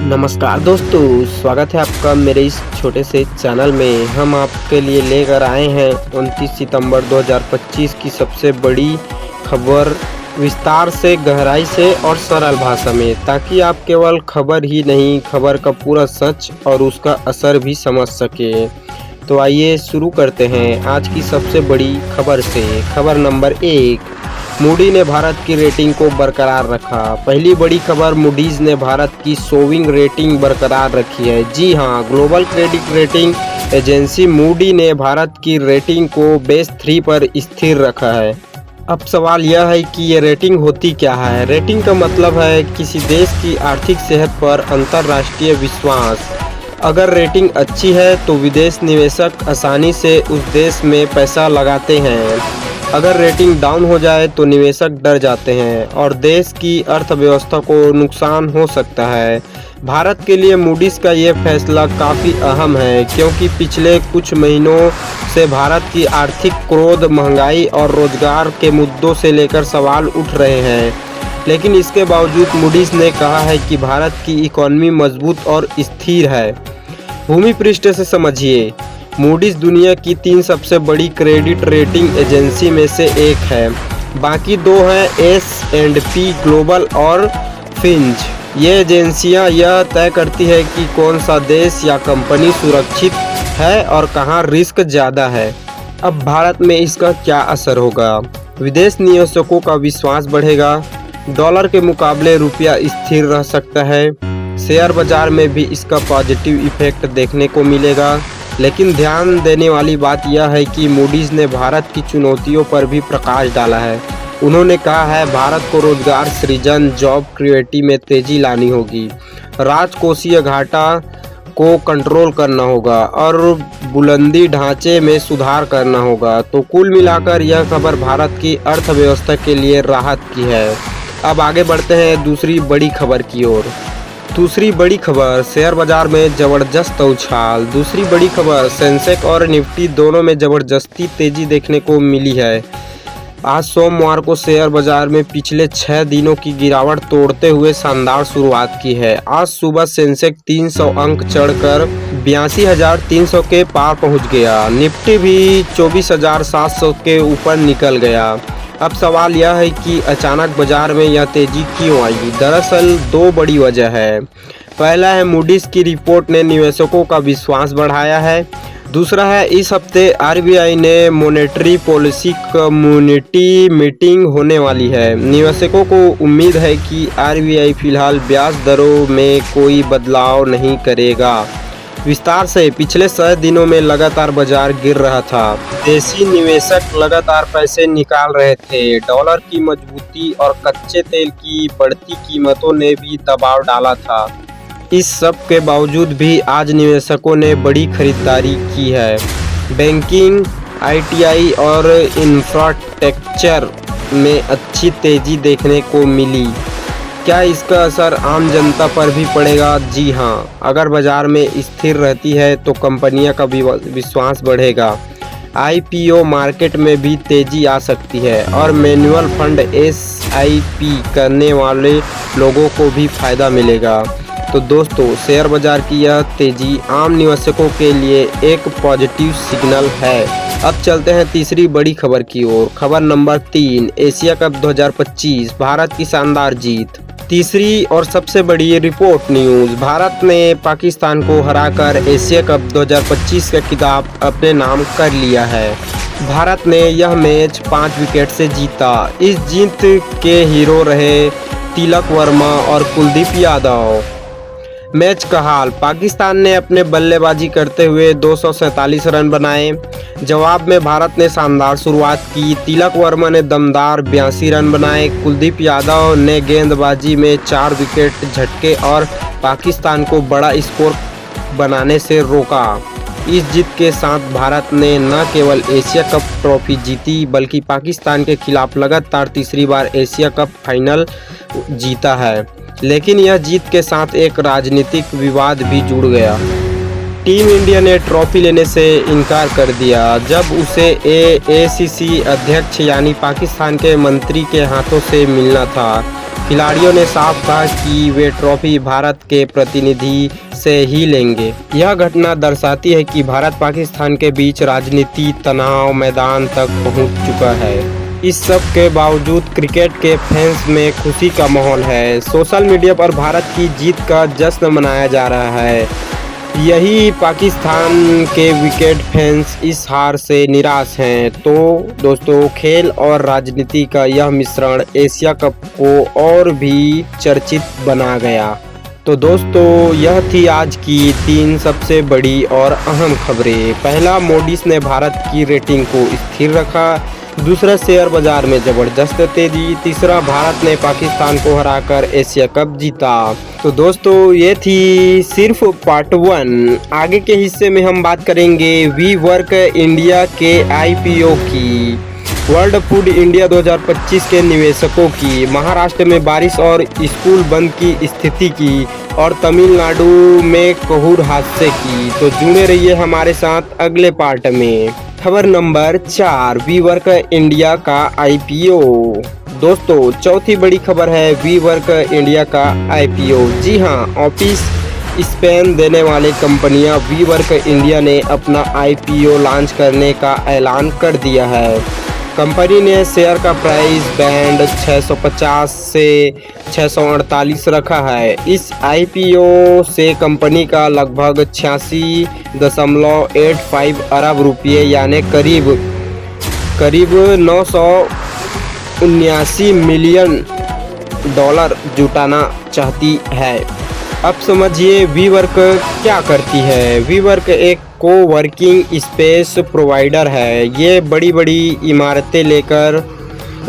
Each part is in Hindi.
नमस्कार दोस्तों, स्वागत है आपका मेरे इस छोटे से चैनल में। हम आपके लिए लेकर आए हैं 29 सितंबर 2025 की सबसे बड़ी खबर, विस्तार से, गहराई से और सरल भाषा में, ताकि आप केवल खबर ही नहीं, खबर का पूरा सच और उसका असर भी समझ सके। तो आइए शुरू करते हैं आज की सबसे बड़ी खबर से। खबर नंबर 1, मूडी ने भारत की रेटिंग को बरकरार रखा। पहली बड़ी खबर, मूडीज ने भारत की सोविंग रेटिंग बरकरार रखी है। जी हां, global credit rating agency Moody ने भारत की रेटिंग को बेस 3 पर स्थिर रखा है। अब सवाल यह है कि ये रेटिंग होती क्या है। रेटिंग का मतलब है किसी देश की आर्थिक सेहत पर अंतर्राष्ट्रीय विश्वास। अगर रेटिंग अच्छी है तो विदेश निवेशक आसानी से उस देश में पैसा लगाते हैं। अगर रेटिंग डाउन हो जाए तो निवेशक डर जाते हैं और देश की अर्थव्यवस्था को नुकसान हो सकता है। भारत के लिए मूडीज का ये फैसला काफ़ी अहम है, क्योंकि पिछले कुछ महीनों से भारत की आर्थिक क्रोध, महंगाई और रोजगार के मुद्दों से लेकर सवाल उठ रहे हैं। लेकिन इसके बावजूद मूडीज ने कहा है कि भारत की इकॉनमी मजबूत और स्थिर है। भूमि पृष्ठ से समझिए, मूडीज दुनिया की 3 सबसे बड़ी क्रेडिट रेटिंग एजेंसी में से एक है। बाकी 2 हैं, S&P ग्लोबल और फिंच। ये एजेंसियां यह तय करती है कि कौन सा देश या कंपनी सुरक्षित है और कहां रिस्क ज़्यादा है। अब भारत में इसका क्या असर होगा? विदेश निवेशकों का विश्वास बढ़ेगा, डॉलर के मुकाबले रुपया स्थिर रह सकता है, शेयर बाजार में भी इसका पॉजिटिव इफेक्ट देखने को मिलेगा। लेकिन ध्यान देने वाली बात यह है कि मूडीज ने भारत की चुनौतियों पर भी प्रकाश डाला है। उन्होंने कहा है, भारत को रोजगार सृजन, जॉब क्रिएटिविटी में तेजी लानी होगी, राजकोषीय घाटा को कंट्रोल करना होगा और बुनियादी ढांचे में सुधार करना होगा। तो कुल मिलाकर यह खबर भारत की अर्थव्यवस्था के लिए राहत की है। अब आगे बढ़ते हैं दूसरी बड़ी खबर की ओर। दूसरी बड़ी खबर, शेयर बाजार में जबरदस्त उछाल। दूसरी बड़ी खबर, सेंसेक्स और निफ्टी दोनों में जबरदस्ती तेजी देखने को मिली है। आज सोमवार को शेयर बाजार में पिछले 6 दिनों की गिरावट तोड़ते हुए शानदार शुरुआत की है। आज सुबह सेंसेक्स 300 अंक चढ़कर 82,300 के पार पहुंच गया। निफ्टी भी 24,700 के ऊपर निकल गया। अब सवाल यह है कि अचानक बाजार में यह तेजी क्यों आई? दरअसल 2 बड़ी वजह है। पहला है, मूडीज की रिपोर्ट ने निवेशकों का विश्वास बढ़ाया है। दूसरा है, इस हफ्ते आरबीआई ने मॉनेटरी पॉलिसी कम्युनिटी मीटिंग होने वाली है। निवेशकों को उम्मीद है कि आरबीआई फिलहाल ब्याज दरों में कोई बदलाव नहीं करेगा। विस्तार से, पिछले 6 दिनों में लगातार बाजार गिर रहा था। देशी निवेशक लगातार पैसे निकाल रहे थे। डॉलर की मजबूती और कच्चे तेल की बढ़ती कीमतों ने भी दबाव डाला था। इस सब के बावजूद भी आज निवेशकों ने बड़ी खरीदारी की है। बैंकिंग, आईटी और इंफ्रास्ट्रक्चर में अच्छी तेजी देखने को मिली। क्या इसका असर आम जनता पर भी पड़ेगा? जी हाँ, अगर बाजार में स्थिर रहती है तो कंपनियों का विश्वास बढ़ेगा। आईपीओ मार्केट में भी तेजी आ सकती है और मैन्युअल फंड एसआईपी करने वाले लोगों को भी फायदा मिलेगा। तो दोस्तों, शेयर बाजार की यह तेजी आम निवेशकों के लिए एक पॉजिटिव सिग्नल है। अब चलते हैं तीसरी बड़ी खबर की ओर। खबर नंबर 3, एशिया कप 2025, भारत की शानदार जीत। तीसरी और सबसे बड़ी रिपोर्ट न्यूज़, भारत ने पाकिस्तान को हराकर एशिया कप 2025 का खिताब अपने नाम कर लिया है। भारत ने यह मैच 5 विकेट से जीता। इस जीत के हीरो रहे तिलक वर्मा और कुलदीप यादव। मैच का हाल, पाकिस्तान ने अपने बल्लेबाजी करते हुए 247 रन बनाए। जवाब में भारत ने शानदार शुरुआत की। तिलक वर्मा ने दमदार 82 रन बनाए। कुलदीप यादव ने गेंदबाजी में 4 विकेट झटके और पाकिस्तान को बड़ा स्कोर बनाने से रोका। इस जीत के साथ भारत ने न केवल एशिया कप ट्रॉफी जीती, बल्कि पाकिस्तान के खिलाफ लगातार तीसरी बार एशिया कप फाइनल जीता है। लेकिन यह जीत के साथ एक राजनीतिक विवाद भी जुड़ गया। टीम इंडिया ने ट्रॉफी लेने से इनकार कर दिया जब उसे एआईसीसी अध्यक्ष यानी पाकिस्तान के मंत्री के हाथों से मिलना था। खिलाड़ियों ने साफ कहा कि वे ट्रॉफी भारत के प्रतिनिधि से ही लेंगे। यह घटना दर्शाती है कि भारत पाकिस्तान के बीच राजनीति तनाव मैदान तक पहुंच चुका है। इस सब के बावजूद क्रिकेट के फैंस में खुशी का माहौल है। सोशल मीडिया पर भारत की जीत का जश्न मनाया जा रहा है। यही पाकिस्तान के विकेट फैंस इस हार से निराश हैं। तो दोस्तों, खेल और राजनीति का यह मिश्रण एशिया कप को और भी चर्चित बना गया। तो दोस्तों, यह थी आज की 3 सबसे बड़ी और अहम खबरें। पहला, मोडीज ने भारत की रेटिंग को स्थिर रखा। दूसरा, शेयर बाजार में जबरदस्त तेजी। तीसरा, भारत ने पाकिस्तान को हराकर एशिया कप जीता। तो दोस्तों, ये थी सिर्फ पार्ट 1। आगे के हिस्से में हम बात करेंगे वी वर्क इंडिया के IPO की, वर्ल्ड फूड इंडिया 2025 के निवेशकों की, महाराष्ट्र में बारिश और स्कूल बंद की स्थिति की, और तमिलनाडु में कहूर हादसे की। तो जुड़े रहिए हमारे साथ अगले पार्ट में। खबर नंबर 4, वी वर्क इंडिया का IPO। दोस्तों, चौथी बड़ी खबर है वी वर्क इंडिया का IPO। जी हाँ, ऑफिस स्पेन देने वाली कंपनियां वी वर्क इंडिया ने अपना IPO लॉन्च करने का ऐलान कर दिया है। कंपनी ने शेयर का प्राइस बैंड 650 से 648 रखा है। इस IPO से कंपनी का लगभग 86.85 अरब रुपये यानी करीब 979 मिलियन डॉलर जुटाना चाहती है। अब समझिए वी वर्क क्या करती है। वी वर्क एक कोवर्किंग स्पेस प्रोवाइडर है। ये बड़ी बड़ी इमारतें लेकर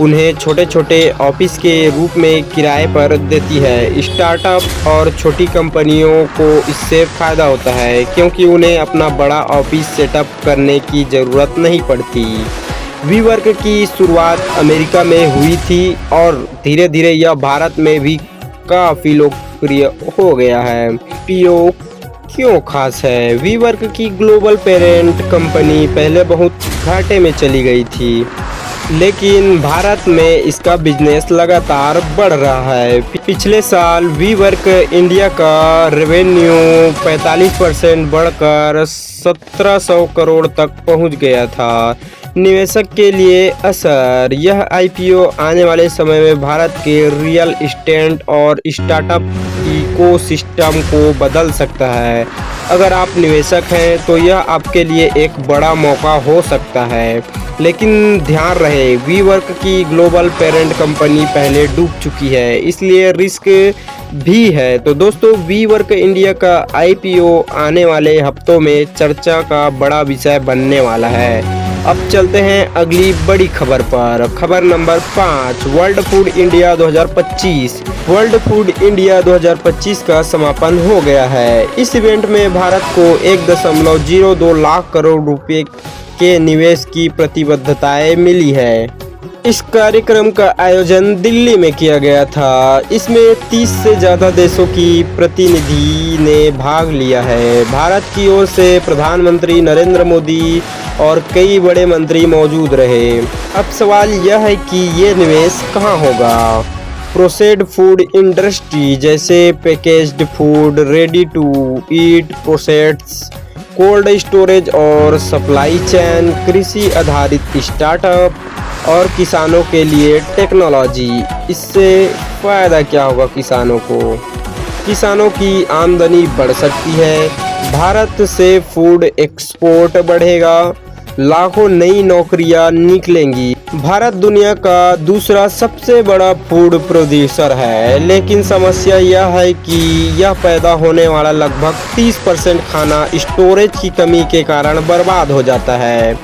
उन्हें छोटे छोटे ऑफिस के रूप में किराए पर देती है। स्टार्टअप और छोटी कंपनियों को इससे फ़ायदा होता है क्योंकि उन्हें अपना बड़ा ऑफिस सेटअप करने की ज़रूरत नहीं पड़ती। वी वर्क की शुरुआत अमेरिका में हुई थी और धीरे धीरे यह भारत में भी काफ़ी लोकप्रिय हो गया है। IPO क्यों खास है? वी वर्क की ग्लोबल पेरेंट कंपनी पहले बहुत घाटे में चली गई थी, लेकिन भारत में इसका बिजनेस लगातार बढ़ रहा है। पिछले साल वी वर्क इंडिया का रेवेन्यू 45% बढ़कर 1700 करोड़ तक पहुंच गया था। निवेशक के लिए असर, यह IPO आने वाले समय में भारत के रियल एस्टेट और स्टार्टअप इकोसिस्टम को बदल सकता है। अगर आप निवेशक हैं तो यह आपके लिए एक बड़ा मौका हो सकता है, लेकिन ध्यान रहे वी वर्क की ग्लोबल पेरेंट कंपनी पहले डूब चुकी है, इसलिए रिस्क भी है। तो दोस्तों, वी वर्क इंडिया का IPO आने वाले हफ्तों में चर्चा का बड़ा विषय बनने वाला है। अब चलते हैं अगली बड़ी खबर पर। खबर number 5, world food India 2025। World food India 2025 का समापन हो गया है। इस इवेंट में भारत को 1.02 लाख करोड़ रुपए के निवेश की प्रतिबद्धताएं मिली है। इस कार्यक्रम का आयोजन दिल्ली में किया गया था। इसमें 30 से ज़्यादा देशों की प्रतिनिधि ने भाग लिया है। भारत की ओर से प्रधानमंत्री नरेंद्र मोदी और कई बड़े मंत्री मौजूद रहे। अब सवाल यह है कि ये निवेश कहाँ होगा? प्रोसेस्ड फूड इंडस्ट्री जैसे packaged food, ready to eat processed, cold storage और सप्लाई चेन, कृषि आधारित स्टार्टअप और किसानों के लिए टेक्नोलॉजी। इससे फ़ायदा क्या होगा किसानों को? किसानों की आमदनी बढ़ सकती है, भारत से फूड एक्सपोर्ट बढ़ेगा, लाखों नई नौकरियां निकलेंगी। भारत दुनिया का दूसरा सबसे बड़ा फूड प्रोड्यूसर है, लेकिन समस्या यह है कि यह पैदा होने वाला लगभग 30% खाना स्टोरेज की कमी के कारण बर्बाद हो जाता है।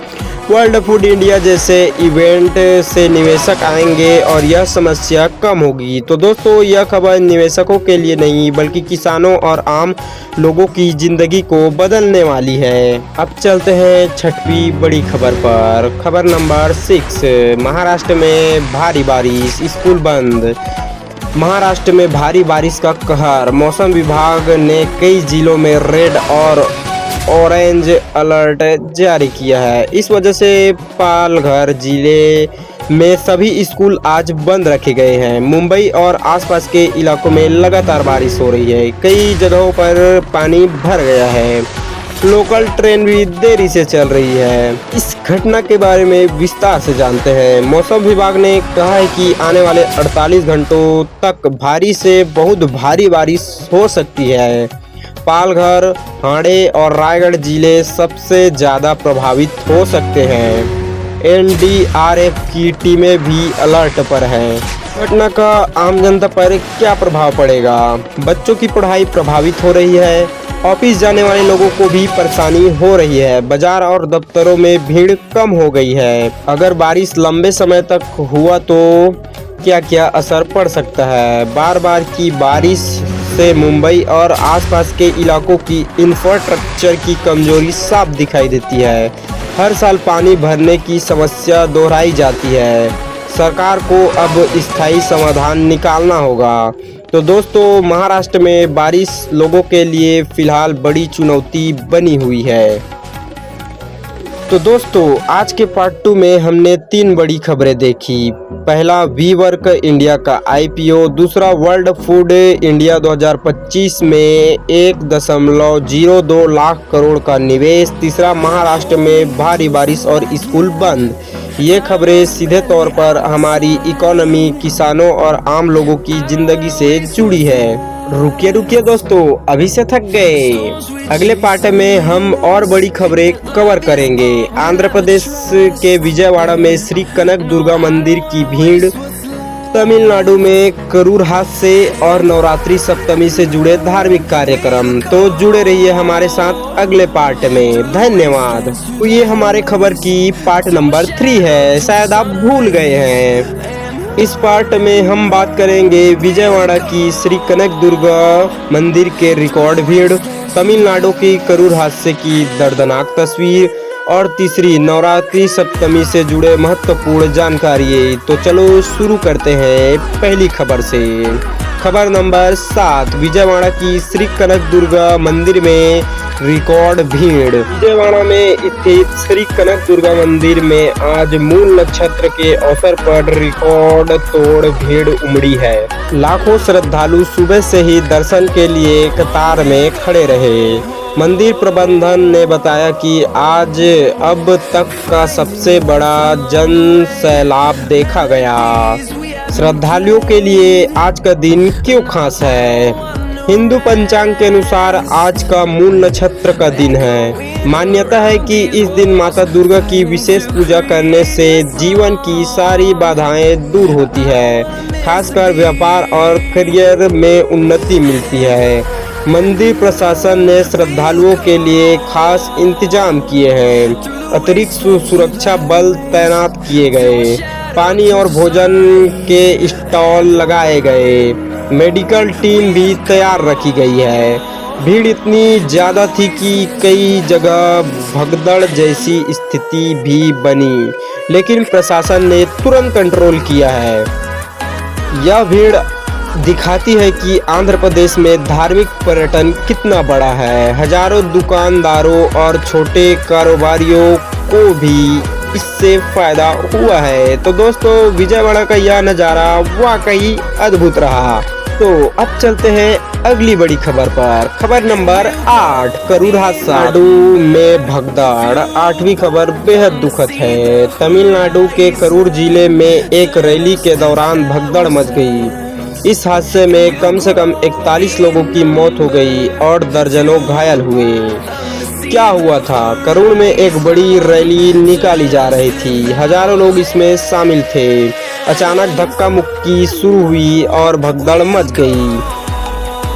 वर्ल्ड फूड इंडिया जैसे इवेंट से निवेशक आएंगे और यह समस्या कम होगी। तो दोस्तों, यह खबर निवेशकों के लिए नहीं बल्कि किसानों और आम लोगों की ज़िंदगी को बदलने वाली है। अब चलते हैं छठवीं बड़ी खबर पर। खबर नंबर 6, महाराष्ट्र में भारी बारिश, स्कूल बंद। महाराष्ट्र में भारी बारिश का कहर, मौसम विभाग ने कई जिलों में रेड और ऑरेंज अलर्ट जारी किया है। इस वजह से पालघर जिले में सभी स्कूल आज बंद रखे गए हैं। मुंबई और आसपास के इलाकों में लगातार बारिश हो रही है। कई जगहों पर पानी भर गया है। लोकल ट्रेन भी देरी से चल रही है। इस घटना के बारे में विस्तार से जानते हैं। मौसम विभाग ने कहा है कि आने वाले 48 घंटों तक भारी से बहुत भारी बारिश हो सकती है। पालघर, ठाणे और रायगढ़ जिले सबसे ज़्यादा प्रभावित हो सकते हैं। एनडीआरएफ की टीमें भी अलर्ट पर हैं। घटना का आम जनता पर क्या प्रभाव पड़ेगा? बच्चों की पढ़ाई प्रभावित हो रही है। ऑफिस जाने वाले लोगों को भी परेशानी हो रही है। बाजार और दफ्तरों में भीड़ कम हो गई है। अगर बारिश लंबे समय तक हुआ तो क्या क्या असर पड़ सकता है? बार बार की बारिश से मुंबई और आसपास के इलाकों की इंफ्रास्ट्रक्चर की कमजोरी साफ दिखाई देती है। हर साल पानी भरने की समस्या दोहराई जाती है। सरकार को अब स्थायी समाधान निकालना होगा। तो दोस्तों, महाराष्ट्र में बारिश लोगों के लिए फिलहाल बड़ी चुनौती बनी हुई है। तो दोस्तों, आज के पार्ट 2 में हमने 3 बड़ी खबरें देखी। पहला, वीवर्क इंडिया का आईपीओ। दूसरा, वर्ल्ड फूड इंडिया 2025 में 1.02 लाख करोड़ का निवेश। तीसरा, महाराष्ट्र में भारी बारिश और स्कूल बंद। ये खबरें सीधे तौर पर हमारी इकोनॉमी, किसानों और आम लोगों की जिंदगी से जुड़ी है। रुकिए दोस्तों, अभी से थक गए? अगले पार्ट में हम और बड़ी खबरें कवर करेंगे। आंध्र प्रदेश के विजयवाड़ा में श्री कनक दुर्गा मंदिर की भीड़, तमिलनाडु में करूर हादसे और नवरात्रि सप्तमी से जुड़े धार्मिक कार्यक्रम। तो जुड़े रहिए हमारे साथ अगले पार्ट में। धन्यवाद। तो ये हमारे खबर की पार्ट नंबर 3 है, शायद आप भूल गए हैं। इस पार्ट में हम बात करेंगे विजयवाड़ा की श्री कनक दुर्गा मंदिर के रिकॉर्ड भीड़, तमिलनाडु की करूर हादसे की दर्दनाक तस्वीर और तीसरी, नवरात्रि सप्तमी से जुड़े महत्वपूर्ण जानकारी। तो चलो शुरू करते हैं पहली खबर से। खबर नंबर 7, विजयवाड़ा की श्री कनक दुर्गा मंदिर में रिकॉर्ड भीड़। विजयवाड़ा में स्थित श्री कनक दुर्गा मंदिर में आज मूल नक्षत्र के अवसर पर रिकॉर्ड तोड़ भीड़ उमड़ी है। लाखों श्रद्धालु सुबह से ही दर्शन के लिए कतार में खड़े रहे। मंदिर प्रबंधन ने बताया कि आज अब तक का सबसे बड़ा जन सैलाब देखा गया। श्रद्धालुओं के लिए आज का दिन क्यों खास है? हिंदू पंचांग के अनुसार आज का मूल नक्षत्र का दिन है। मान्यता है कि इस दिन माता दुर्गा की विशेष पूजा करने से जीवन की सारी बाधाएं दूर होती है, खासकर व्यापार और करियर में उन्नति मिलती है। मंदिर प्रशासन ने श्रद्धालुओं के लिए खास इंतजाम किए हैं। अतिरिक्त सुरक्षा बल तैनात किए गए, पानी और भोजन के स्टॉल लगाए गए, मेडिकल टीम भी तैयार रखी गई है। भीड़ इतनी ज़्यादा थी कि कई जगह भगदड़ जैसी स्थिति भी बनी, लेकिन प्रशासन ने तुरंत कंट्रोल किया है। यह भीड़ दिखाती है कि आंध्र प्रदेश में धार्मिक पर्यटन कितना बड़ा है। हजारों दुकानदारों और छोटे कारोबारियों को भी इससे फायदा हुआ है। तो दोस्तों, विजयवाड़ा का यह नज़ारा वाकई अद्भुत रहा। तो अब चलते हैं अगली बड़ी खबर पर। खबर नंबर 8, करूर हादसा में भगदड़। 8वीं खबर बेहद दुखद है। तमिलनाडु के करूर जिले में एक रैली के दौरान भगदड़ मच गई। इस हादसे में कम से कम 41 लोगों की मौत हो गई और दर्जनों घायल हुए। क्या हुआ था? करूर में एक बड़ी रैली निकाली जा रही थी। हजारों लोग इसमें शामिल थे। अचानक धक्का मुक्की शुरू हुई और भगदड़ मच गई।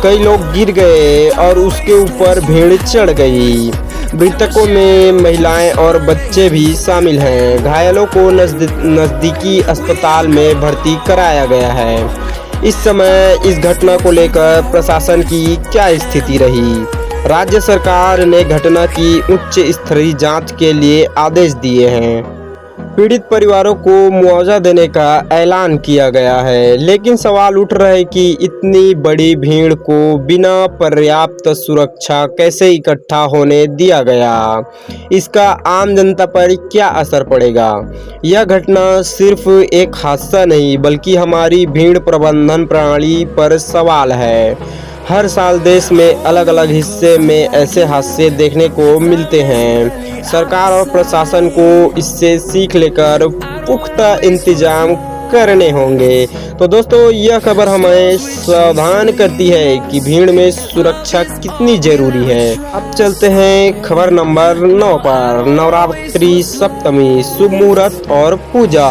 कई लोग गिर गए और उसके ऊपर भीड़ चढ़ गई। मृतकों में महिलाएं और बच्चे भी शामिल हैं। घायलों को नजदीकी अस्पताल में भर्ती कराया गया है। इस समय इस घटना को लेकर प्रशासन की क्या स्थिति रही? राज्य सरकार ने घटना की उच्च स्तरीय जांच के लिए आदेश दिए हैं। पीड़ित परिवारों को मुआवजा देने का ऐलान किया गया है। लेकिन सवाल उठ रहा है कि इतनी बड़ी भीड़ को बिना पर्याप्त सुरक्षा कैसे इकट्ठा होने दिया गया, इसका आम जनता पर क्या असर पड़ेगा। यह घटना सिर्फ एक हादसा नहीं बल्कि हमारी भीड़ प्रबंधन प्रणाली पर सवाल है। हर साल देश में अलग अलग हिस्से में ऐसे हादसे देखने को मिलते हैं। सरकार और प्रशासन को इससे सीख लेकर पुख्ता इंतजाम करने होंगे। तो दोस्तों, यह खबर हमें सावधान करती है कि भीड़ में सुरक्षा कितनी जरूरी है। अब चलते हैं खबर नंबर 9 पर। नवरात्रि सप्तमी, शुभ मुहूर्त और पूजा।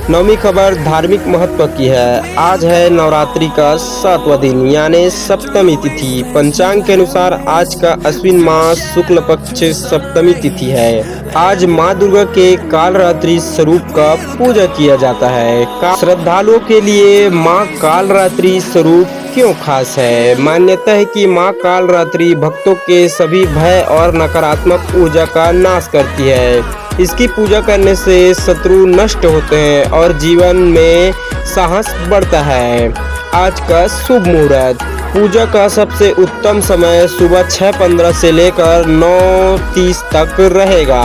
नवमी खबर धार्मिक महत्व की है। आज है नवरात्रि का 7वां दिन यानी सप्तमी तिथि। पंचांग के अनुसार आज का अश्विन मास शुक्ल पक्ष सप्तमी तिथि है। आज माँ दुर्गा के कालरात्रि स्वरूप का पूजा किया जाता है। श्रद्धालुओं के लिए माँ कालरात्रि स्वरूप क्यों खास है। मान्यता है कि माँ कालरात्रि भक्तों के सभी भय और नकारात्मक ऊर्जा का नाश करती है। इसकी पूजा करने से शत्रु नष्ट होते हैं और जीवन में साहस बढ़ता है। आज का शुभ मुहूर्त। पूजा का सबसे उत्तम समय सुबह 6:15 से लेकर 9:30 तक रहेगा।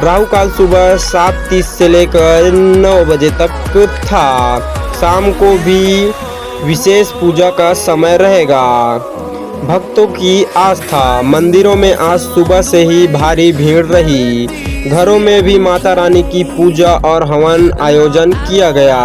राहु काल सुबह 7:30 से लेकर 9 बजे तक था। शाम को भी विशेष पूजा का समय रहेगा। भक्तों की आस्था। मंदिरों में आज सुबह से ही भारी भीड़ रही। घरों में भी माता रानी की पूजा और हवन आयोजन किया गया।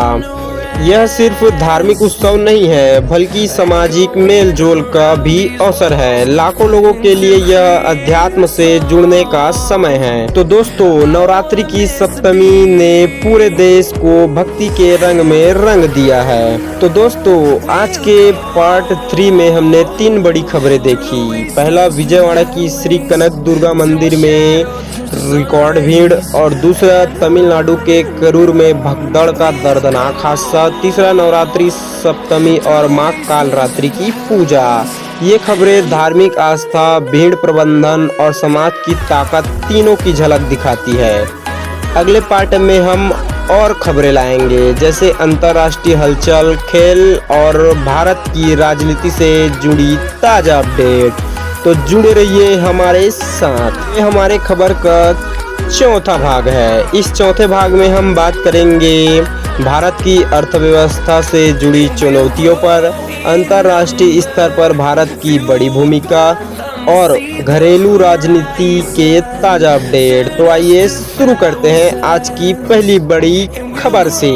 यह सिर्फ धार्मिक उत्सव नहीं है बल्कि सामाजिक मेल जोल का भी अवसर है। लाखों लोगों के लिए यह अध्यात्म से जुड़ने का समय है। तो दोस्तों, नवरात्रि की सप्तमी ने पूरे देश को भक्ति के रंग में रंग दिया है। तो दोस्तों, आज के पार्ट 3 में हमने 3 बड़ी खबरें देखी। पहला, विजयवाड़ा की श्री कनक दुर्गा मंदिर में रिकॉर्ड भीड़, और दूसरा तमिलनाडु के करूर में भगदड़ का दर्दनाक हादसा। तीसरा, नवरात्रि सप्तमी और माँ कालरात्रि की पूजा। ये खबरें धार्मिक आस्था, भीड़ प्रबंधन और समाज की ताकत तीनों की झलक दिखाती है। अगले पार्ट में हम और खबरें लाएंगे, जैसे अंतर्राष्ट्रीय हलचल, खेल और भारत की राजनीति से जुड़ी ताजा अपडेट। तो जुड़े रहिए हमारे साथ। ये हमारे खबर का चौथा भाग है। इस चौथे भाग में हम बात करेंगे भारत की अर्थव्यवस्था से जुड़ी चुनौतियों पर, अंतर्राष्ट्रीय स्तर पर भारत की बड़ी भूमिका और घरेलू राजनीति के ताजा अपडेट। तो आइए शुरू करते हैं आज की पहली बड़ी खबर से।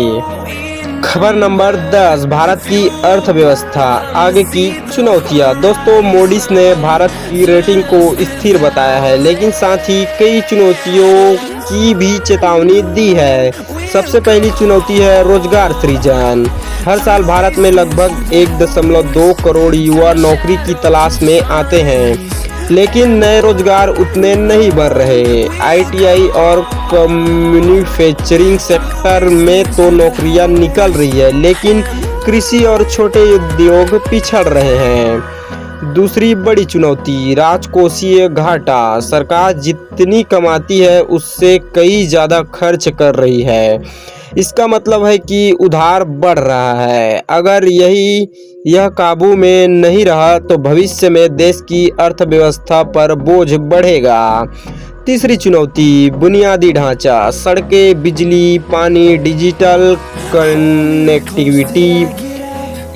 खबर नंबर 10, भारत की अर्थव्यवस्था, आगे की चुनौतियां। दोस्तों, मूडीज ने भारत की रेटिंग को स्थिर बताया है, लेकिन साथ ही कई चुनौतियों की भी चेतावनी दी है। सबसे पहली चुनौती है रोजगार सृजन। हर साल भारत में लगभग 1.2 करोड़ युवा नौकरी की तलाश में आते हैं, लेकिन नए रोजगार उतने नहीं बढ़ रहे। आईटीआई और मैन्युफैक्चरिंग सेक्टर में तो नौकरियां निकल रही है, लेकिन कृषि और छोटे उद्योग पिछड़ रहे हैं। दूसरी बड़ी चुनौती, राजकोषीय घाटा। सरकार जितनी कमाती है उससे कई ज़्यादा खर्च कर रही है। इसका मतलब है कि उधार बढ़ रहा है। अगर यह काबू में नहीं रहा तो भविष्य में देश की अर्थव्यवस्था पर बोझ बढ़ेगा। तीसरी चुनौती, बुनियादी ढांचा। सड़कें, बिजली, पानी, डिजिटल कनेक्टिविटी,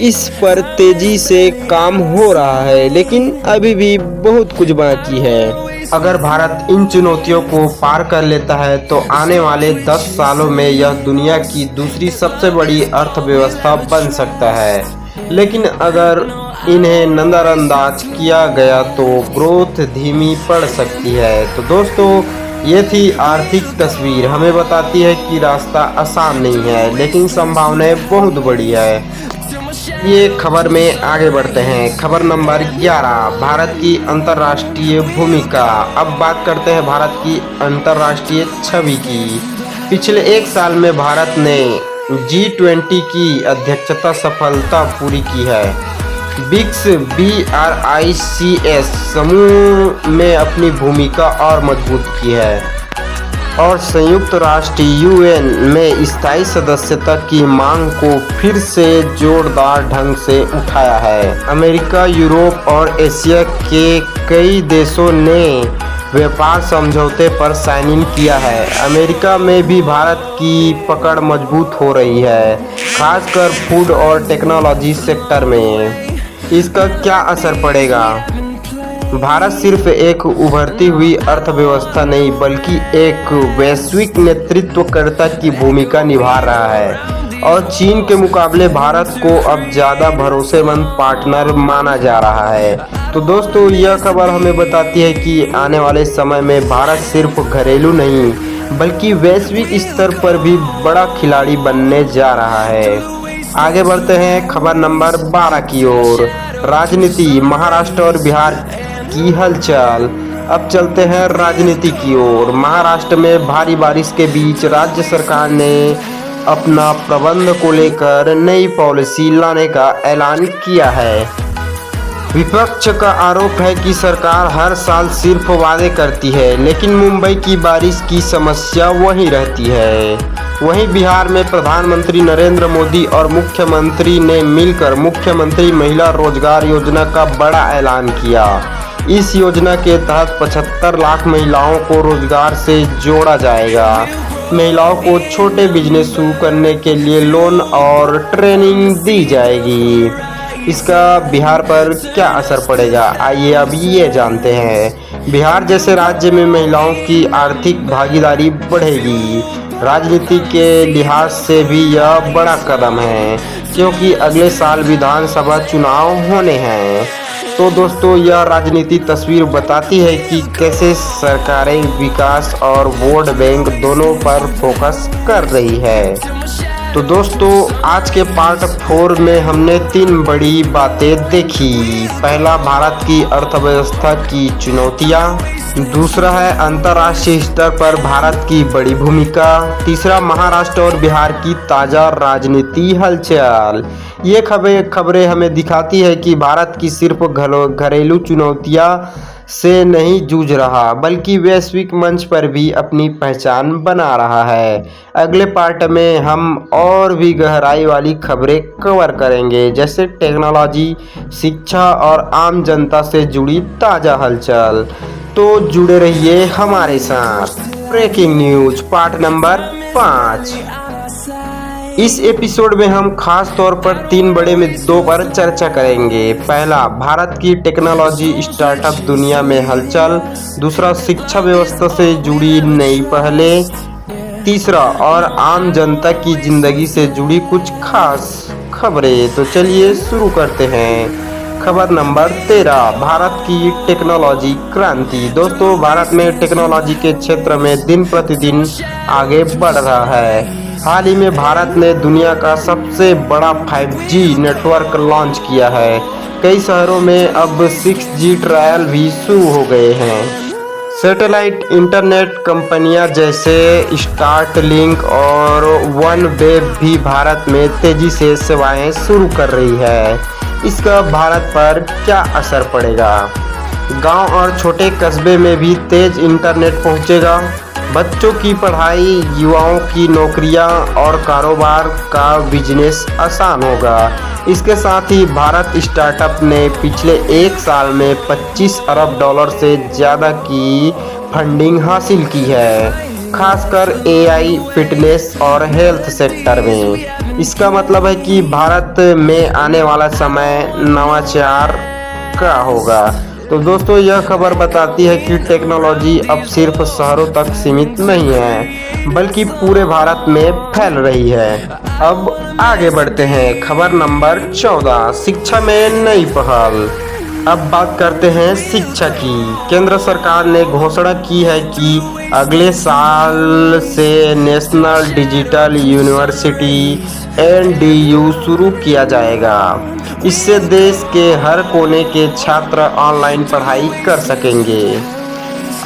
इस पर तेजी से काम हो रहा है, लेकिन अभी भी बहुत कुछ बाकी है। अगर भारत इन चुनौतियों को पार कर लेता है तो आने वाले 10 सालों में यह दुनिया की दूसरी सबसे बड़ी अर्थव्यवस्था बन सकता है। लेकिन अगर इन्हें नजरअंदाज किया गया तो ग्रोथ धीमी पड़ सकती है। तो दोस्तों, ये थी आर्थिक तस्वीर। हमें बताती है कि रास्ता आसान नहीं है, लेकिन संभावनाएं बहुत बड़ी है। ये खबर में आगे बढ़ते हैं। खबर नंबर 11, भारत की अंतर्राष्ट्रीय भूमिका। अब बात करते हैं भारत की अंतर्राष्ट्रीय छवि की। पिछले 1 साल में भारत ने G20 की अध्यक्षता सफलता पूरी की है। BRICS समूह में अपनी भूमिका और मजबूत की है। और संयुक्त राष्ट्र यूएन में स्थायी सदस्यता की मांग को फिर से जोरदार ढंग से उठाया है। अमेरिका, यूरोप और एशिया के कई देशों ने व्यापार समझौते पर साइन इन किया है। अमेरिका में भी भारत की पकड़ मजबूत हो रही है, खासकर फूड और टेक्नोलॉजी सेक्टर में। इसका क्या असर पड़ेगा? भारत सिर्फ एक उभरती हुई अर्थव्यवस्था नहीं बल्कि एक वैश्विक नेतृत्वकर्ता की भूमिका निभा रहा है और चीन के मुकाबले भारत को अब ज़्यादा भरोसेमंद पार्टनर माना जा रहा है। तो दोस्तों, यह खबर हमें बताती है कि आने वाले समय में भारत सिर्फ घरेलू नहीं बल्कि वैश्विक स्तर पर भी बड़ा खिलाड़ी बनने जा रहा है। आगे बढ़ते हैं खबर नंबर 12 की ओर। राजनीति, महाराष्ट्र और बिहार की हलचल। अब चलते हैं राजनीति की ओर। महाराष्ट्र में भारी बारिश के बीच राज्य सरकार ने अपना प्रबंध को लेकर नई पॉलिसी लाने का ऐलान किया है। विपक्ष का आरोप है कि सरकार हर साल सिर्फ वादे करती है लेकिन मुंबई की बारिश की समस्या वही रहती है। वहीं बिहार में प्रधानमंत्री नरेंद्र मोदी और मुख्यमंत्री ने मिलकर मुख्यमंत्री महिला रोजगार योजना का बड़ा ऐलान किया। इस योजना के तहत 75 लाख महिलाओं को रोजगार से जोड़ा जाएगा। महिलाओं को छोटे बिजनेस शुरू करने के लिए लोन और ट्रेनिंग दी जाएगी। इसका बिहार पर क्या असर पड़ेगा, आइए अब ये जानते हैं। बिहार जैसे राज्य में महिलाओं की आर्थिक भागीदारी बढ़ेगी। राजनीति के लिहाज से भी यह बड़ा कदम है क्योंकि अगले साल विधानसभा चुनाव होने हैं। तो दोस्तों, यह राजनीति तस्वीर बताती है कि कैसे सरकारें विकास और वोट बैंक दोनों पर फोकस कर रही है। तो दोस्तों, आज के पार्ट 4 में हमने 3 बड़ी बातें देखी। पहला, भारत की अर्थव्यवस्था की चुनौतियाँ। दूसरा है अंतर्राष्ट्रीय स्तर पर भारत की बड़ी भूमिका। तीसरा, महाराष्ट्र और बिहार की ताज़ा राजनीति हलचल। ये खबरें हमें दिखाती है कि भारत की सिर्फ घरेलू चुनौतियाँ से नहीं जूझ रहा बल्कि वैश्विक मंच पर भी अपनी पहचान बना रहा है। अगले पार्ट में हम और भी गहराई वाली खबरें कवर करेंगे, जैसे टेक्नोलॉजी, शिक्षा और आम जनता से जुड़ी ताज़ा हलचल। तो जुड़े रहिए हमारे साथ। Breaking news part number 5। इस एपिसोड में हम खास तौर पर 3 बड़े मुद्दों पर चर्चा करेंगे। पहला, भारत की टेक्नोलॉजी स्टार्टअप दुनिया में हलचल। दूसरा, शिक्षा व्यवस्था से जुड़ी नई पहलें। तीसरा, और आम जनता की जिंदगी से जुड़ी कुछ खास खबरें। तो चलिए शुरू करते हैं। खबर नंबर 13, भारत की टेक्नोलॉजी क्रांति। दोस्तों, भारत में टेक्नोलॉजी के क्षेत्र में दिन प्रतिदिन आगे बढ़ रहा है। हाल ही में भारत ने दुनिया का सबसे बड़ा 5G नेटवर्क लॉन्च किया है। कई शहरों में अब 6G ट्रायल भी शुरू हो गए हैं। सैटेलाइट इंटरनेट कंपनियां जैसे स्टारलिंक और वनवेव भी भारत में तेजी से सेवाएं शुरू कर रही है। इसका भारत पर क्या असर पड़ेगा? गांव और छोटे कस्बे में भी तेज इंटरनेट पहुंचेगा। बच्चों की पढ़ाई, युवाओं की नौकरियां और कारोबार का बिजनेस आसान होगा। इसके साथ ही भारत स्टार्टअप ने पिछले 1 साल में $25 अरब से ज़्यादा की फंडिंग हासिल की है, खासकर AI, फिटनेस और हेल्थ सेक्टर में। इसका मतलब है कि भारत में आने वाला समय नवाचार का होगा। तो दोस्तों, यह खबर बताती है कि टेक्नोलॉजी अब सिर्फ शहरों तक सीमित नहीं है बल्कि पूरे भारत में फैल रही है। अब आगे बढ़ते हैं। खबर नंबर 14, शिक्षा में नई पहल। अब बात करते हैं शिक्षा की। केंद्र सरकार ने घोषणा की है कि अगले साल से नेशनल डिजिटल यूनिवर्सिटी NDU शुरू किया जाएगा। इससे देश के हर कोने के छात्र ऑनलाइन पढ़ाई कर सकेंगे।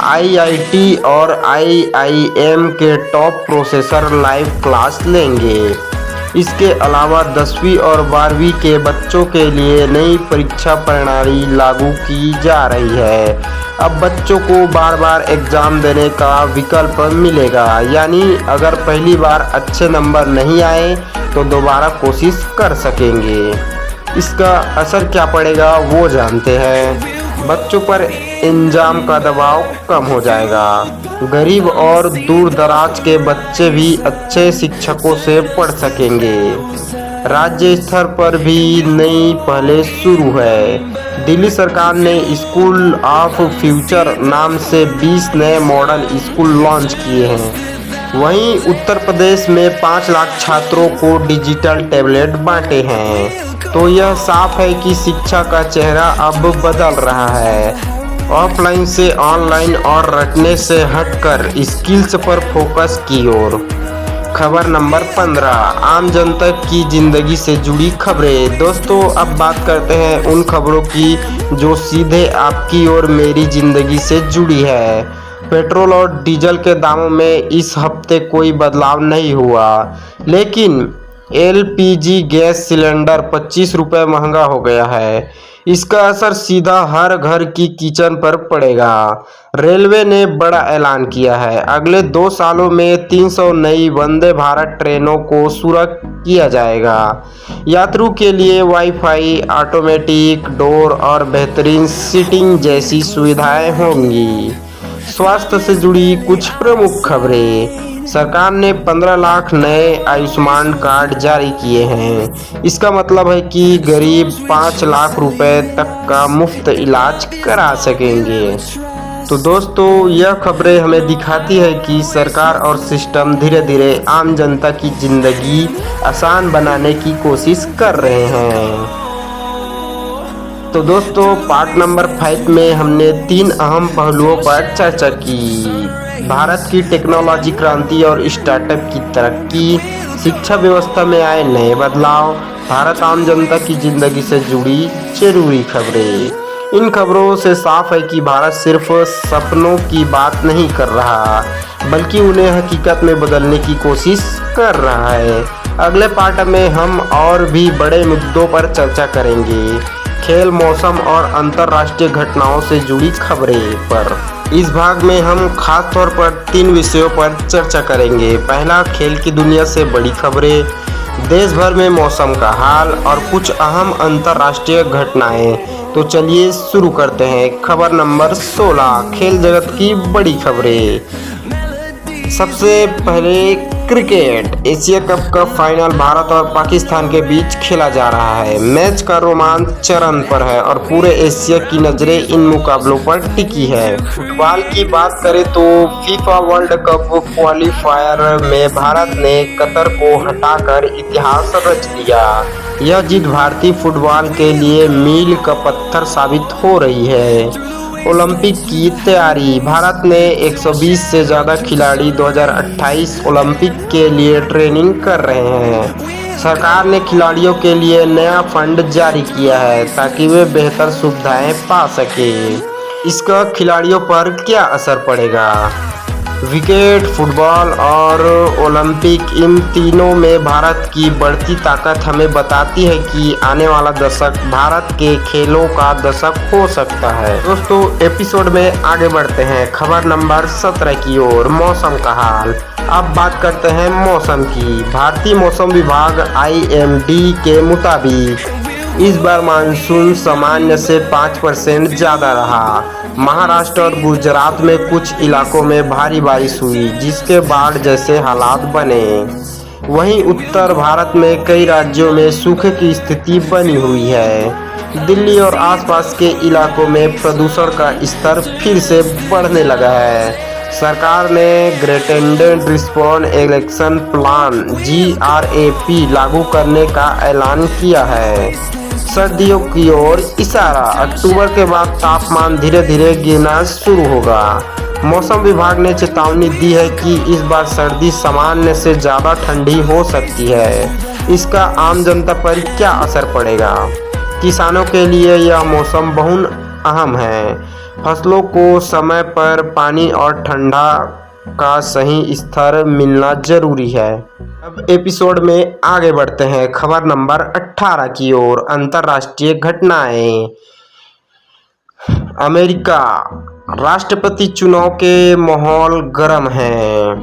IIT और IIM के टॉप प्रोफेसर लाइव क्लास लेंगे। इसके अलावा 10वीं और 12वीं के बच्चों के लिए नई परीक्षा प्रणाली लागू की जा रही है। अब बच्चों को बार बार एग्ज़ाम देने का विकल्प मिलेगा, यानी अगर पहली बार अच्छे नंबर नहीं आए तो दोबारा कोशिश कर सकेंगे। इसका असर क्या पड़ेगा वो जानते हैं। बच्चों पर एग्जाम का दबाव कम हो जाएगा। गरीब और दूर दराज के बच्चे भी अच्छे शिक्षकों से पढ़ सकेंगे। राज्य स्तर पर भी नई पहले शुरू है। दिल्ली सरकार ने स्कूल ऑफ फ्यूचर नाम से 20 नए मॉडल स्कूल लॉन्च किए हैं। वहीं उत्तर प्रदेश में 5 लाख छात्रों को डिजिटल टैबलेट बांटे हैं। तो यह साफ है कि शिक्षा का चेहरा अब बदल रहा है। ऑफलाइन से ऑनलाइन और रटने से हटकर स्किल्स पर फोकस की ओर। खबर नंबर 15, आम जनता की जिंदगी से जुड़ी खबरें। दोस्तों, अब बात करते हैं उन खबरों की जो सीधे आपकी और मेरी जिंदगी से जुड़ी है। पेट्रोल और डीजल के दामों में इस हफ्ते कोई बदलाव नहीं हुआ, लेकिन एलपीजी गैस सिलेंडर 25 रुपये महंगा हो गया है। इसका असर सीधा हर घर की किचन पर पड़ेगा। रेलवे ने बड़ा ऐलान किया है, अगले 2 सालों में 300 नई वंदे भारत ट्रेनों को शुरू किया जाएगा। यात्रियों के लिए वाईफाई, ऑटोमेटिक डोर और बेहतरीन सीटिंग जैसी सुविधाएं होंगी। स्वास्थ्य से जुड़ी कुछ प्रमुख खबरें। सरकार ने 15 लाख नए आयुष्मान कार्ड जारी किए हैं। इसका मतलब है कि गरीब 5 लाख रुपए तक का मुफ्त इलाज करा सकेंगे। तो दोस्तों, यह खबरें हमें दिखाती है कि सरकार और सिस्टम धीरे धीरे आम जनता की जिंदगी आसान बनाने की कोशिश कर रहे हैं। तो दोस्तों, पार्ट नंबर 5 में हमने 3 अहम पहलुओं पर चर्चा की। भारत की टेक्नोलॉजी क्रांति और स्टार्टअप की तरक्की, शिक्षा व्यवस्था में आए नए बदलाव, भारत आम जनता की जिंदगी से जुड़ी जरूरी खबरें। इन खबरों से साफ है कि भारत सिर्फ सपनों की बात नहीं कर रहा, बल्कि उन्हें हकीकत में बदलने की कोशिश कर रहा है। अगले पार्ट में हम और भी बड़े मुद्दों पर चर्चा करेंगे, खेल, मौसम और अंतर्राष्ट्रीय घटनाओं से जुड़ी खबरें पर। इस भाग में हम खास तौर पर 3 विषयों पर चर्चा करेंगे। पहला, खेल की दुनिया से बड़ी खबरें, देश भर में मौसम का हाल और कुछ अहम अंतर्राष्ट्रीय घटनाएं। तो चलिए शुरू करते हैं। खबर नंबर 16, खेल जगत की बड़ी खबरें। सबसे पहले क्रिकेट। एशिया कप का फाइनल भारत और पाकिस्तान के बीच खेला जा रहा है। मैच का रोमांच चरम पर है और पूरे एशिया की नजरें इन मुकाबलों पर टिकी है। फुटबॉल की बात करें तो फीफा वर्ल्ड कप क्वालिफायर में भारत ने कतर को हटाकर इतिहास रच दिया। यह जीत भारतीय फुटबॉल के लिए मील का पत्थर साबित हो रही है। ओलंपिक की तैयारी। भारत ने 120 से ज़्यादा खिलाड़ी 2028 ओलंपिक के लिए ट्रेनिंग कर रहे हैं। सरकार ने खिलाड़ियों के लिए नया फंड जारी किया है ताकि वे बेहतर सुविधाएं पा सकें। इसका खिलाड़ियों पर क्या असर पड़ेगा? क्रिकेट, फुटबॉल और ओलंपिक, इन तीनों में भारत की बढ़ती ताकत हमें बताती है कि आने वाला दशक भारत के खेलों का दशक हो सकता है। दोस्तों, एपिसोड में आगे बढ़ते हैं। खबर नंबर 17 की ओर, मौसम का हाल। अब बात करते हैं मौसम की। भारतीय मौसम विभाग IMD के मुताबिक इस बार मानसून सामान्य से 5% ज़्यादा रहा। महाराष्ट्र और गुजरात में कुछ इलाकों में भारी बारिश हुई, जिसके बाढ़ जैसे हालात बने। वहीं उत्तर भारत में कई राज्यों में सूखे की स्थिति बनी हुई है। दिल्ली और आसपास के इलाकों में प्रदूषण का स्तर फिर से बढ़ने लगा है। सरकार ने ग्रेटेंडेड रिस्पॉन्स एक्शन प्लान GRAP लागू करने का ऐलान किया है। सर्दियों की ओर इशारा। अक्टूबर के बाद तापमान धीरे धीरे गिरना शुरू होगा। मौसम विभाग ने चेतावनी दी है कि इस बार सर्दी सामान्य से ज़्यादा ठंडी हो सकती है। इसका आम जनता पर क्या असर पड़ेगा? किसानों के लिए यह मौसम बहुत अहम है। फसलों को समय पर पानी और ठंडा का सही स्तर मिलना जरूरी है। अब एपिसोड में आगे बढ़ते हैं। खबर नंबर 18 की ओर, अंतर्राष्ट्रीय घटनाएं। अमेरिका राष्ट्रपति चुनाव के माहौल गर्म है।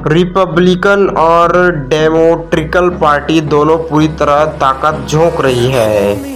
रिपब्लिकन और डेमोक्रेटिक पार्टी दोनों पूरी तरह ताकत झोंक रही है।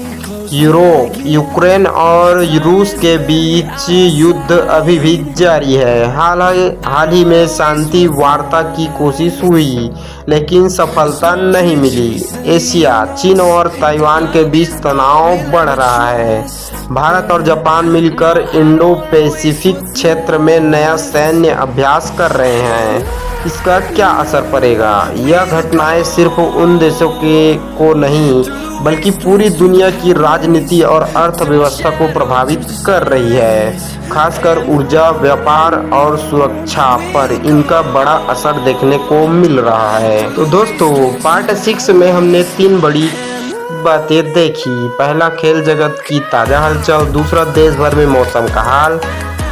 यूरोप, यूक्रेन और रूस के बीच युद्ध अभी भी जारी है। हाल ही में शांति वार्ता की कोशिश हुई, लेकिन सफलता नहीं मिली। एशिया, चीन और ताइवान के बीच तनाव बढ़ रहा है। भारत और जापान मिलकर इंडो पैसिफिक क्षेत्र में नया सैन्य अभ्यास कर रहे हैं। इसका क्या असर पड़ेगा? यह घटनाएं सिर्फ उन देशों को नहीं, बल्कि पूरी दुनिया की राजनीति और अर्थव्यवस्था को प्रभावित कर रही है। खासकर ऊर्जा, व्यापार और सुरक्षा पर इनका बड़ा असर देखने को मिल रहा है। तो दोस्तों, पार्ट 6 में हमने 3 बड़ी बातें देखी। पहला, खेल जगत की ताज़ा हलचल। दूसरा, देश भर में मौसम का हाल।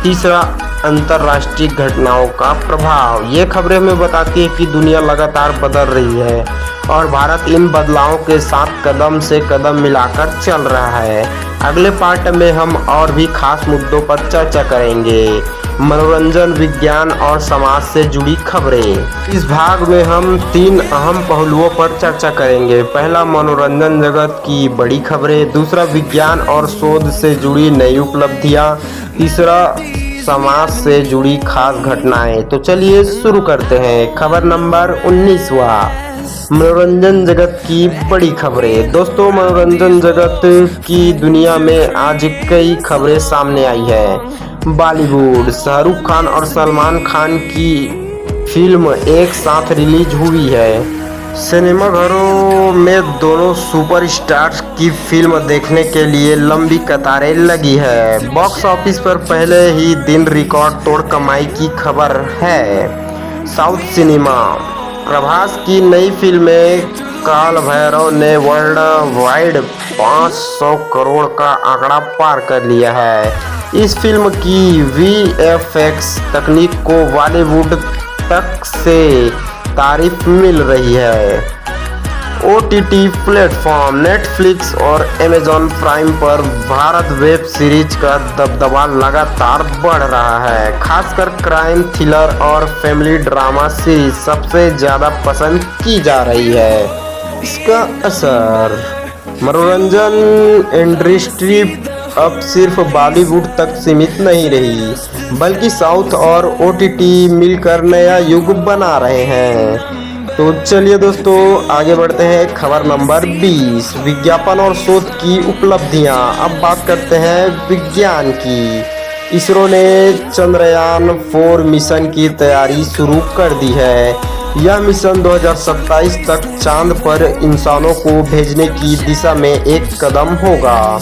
तीसरा, अंतर्राष्ट्रीय घटनाओं का प्रभाव। ये खबरें हमें बताती है कि दुनिया लगातार बदल रही है और भारत इन बदलावों के साथ कदम से कदम मिलाकर चल रहा है। अगले पार्ट में हम और भी खास मुद्दों पर चर्चा करेंगे। मनोरंजन, विज्ञान और समाज से जुड़ी खबरें। इस भाग में हम 3 अहम पहलुओं पर चर्चा करेंगे। पहला, मनोरंजन जगत की बड़ी खबरें। दूसरा, विज्ञान और शोध से जुड़ी नई उपलब्धियां। तीसरा, समाज से जुड़ी खास घटनाएं। तो चलिए शुरू करते हैं। खबर नंबर 19वां, मनोरंजन जगत की बड़ी खबरें। दोस्तों, मनोरंजन जगत की दुनिया में आज कई खबरें सामने आई है। बॉलीवुड, शाहरुख खान और सलमान खान की फिल्म एक साथ रिलीज हुई है। सिनेमाघरों में दोनों सुपरस्टार्स की फिल्म देखने के लिए लंबी कतारें लगी है। बॉक्स ऑफिस पर पहले ही दिन रिकॉर्ड तोड़ कमाई की खबर है। साउथ सिनेमा, प्रभास की नई फिल्म काल भैरव ने वर्ल्ड वाइड 500 करोड़ का आंकड़ा पार कर लिया है। इस फिल्म की VFX तकनीक को बॉलीवुड तक से तारीफ मिल रही है। OTT प्लेटफॉर्म नेटफ्लिक्स और अमेज़न प्राइम पर भारत वेब सीरीज का दबदबा लगातार बढ़ रहा है। खासकर क्राइम, थ्रिलर और फैमिली ड्रामा सीरीज सबसे ज़्यादा पसंद की जा रही है। इसका असर, मनोरंजन इंडस्ट्री अब सिर्फ बॉलीवुड तक सीमित नहीं रही, बल्कि साउथ और OTT मिलकर नया युग बना रहे हैं। तो चलिए दोस्तों, आगे बढ़ते हैं। खबर नंबर 20, विज्ञापन और शोध की उपलब्धियां। अब बात करते हैं विज्ञान की। इसरो ने चंद्रयान 4 मिशन की तैयारी शुरू कर दी है। यह मिशन 2027 तक चांद पर इंसानों को भेजने की दिशा में एक कदम होगा।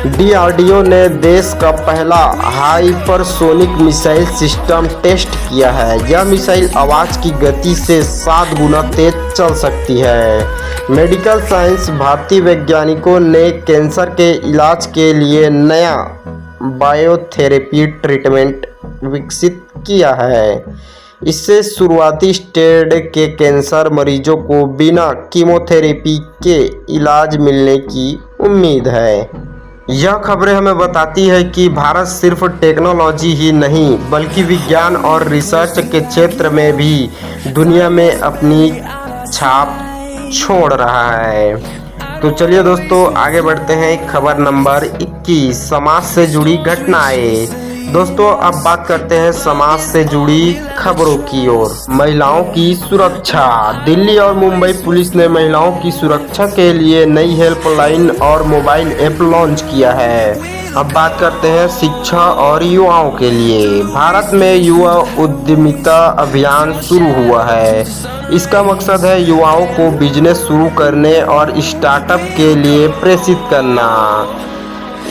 DRDO ने देश का पहला हाइपरसोनिक मिसाइल सिस्टम टेस्ट किया है। यह मिसाइल आवाज़ की गति से 7 गुना तेज चल सकती है। मेडिकल साइंस, भारतीय वैज्ञानिकों ने कैंसर के इलाज के लिए नया बायोथेरेपी ट्रीटमेंट विकसित किया है। इससे शुरुआती स्टेज के कैंसर मरीजों को बिना कीमोथेरेपी के इलाज मिलने की उम्मीद है। यह खबरें हमें बताती है कि भारत सिर्फ टेक्नोलॉजी ही नहीं, बल्कि विज्ञान और रिसर्च के क्षेत्र में भी दुनिया में अपनी छाप छोड़ रहा है। तो चलिए दोस्तों, आगे बढ़ते हैं। खबर नंबर 21, समाज से जुड़ी घटनाएं। दोस्तों, अब बात करते हैं समाज से जुड़ी खबरों की ओर। महिलाओं की सुरक्षा, दिल्ली और मुंबई पुलिस ने महिलाओं की सुरक्षा के लिए नई हेल्पलाइन और मोबाइल ऐप लॉन्च किया है। अब बात करते हैं शिक्षा और युवाओं के लिए। भारत में युवा उद्यमिता अभियान शुरू हुआ है। इसका मकसद है युवाओं को बिजनेस शुरू करने और स्टार्टअप के लिए प्रेरित करना।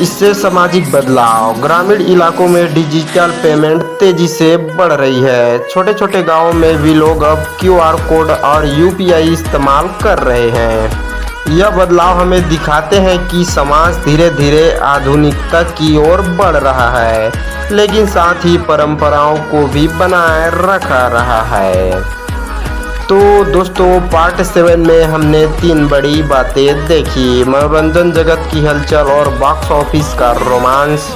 इससे सामाजिक बदलाव, ग्रामीण इलाकों में डिजिटल पेमेंट तेजी से बढ़ रही है। छोटे छोटे गांवों में भी लोग अब QR कोड और UPI इस्तेमाल कर रहे हैं। यह बदलाव हमें दिखाते हैं कि समाज धीरे धीरे आधुनिकता की ओर बढ़ रहा है, लेकिन साथ ही परंपराओं को भी बनाए रखा रहा है। तो दोस्तों, पार्ट 7 में हमने 3 बड़ी बातें देखी। मनोरंजन जगत की हलचल और बॉक्स ऑफिस का रोमांस,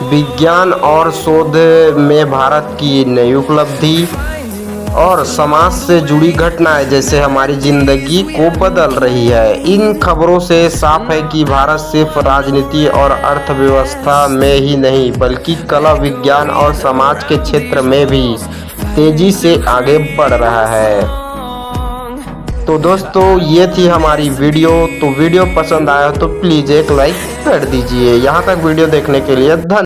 विज्ञान और शोध में भारत की नई उपलब्धि और समाज से जुड़ी घटनाएं जैसे हमारी जिंदगी को बदल रही है। इन खबरों से साफ है कि भारत सिर्फ राजनीति और अर्थव्यवस्था में ही नहीं बल्कि कला, विज्ञान और समाज के क्षेत्र में भी तेजी से आगे बढ़ रहा है। तो दोस्तों ये थी हमारी वीडियो। तो वीडियो पसंद आया तो प्लीज़ एक लाइक कर दीजिए। यहाँ तक वीडियो देखने के लिए धन्यवाद।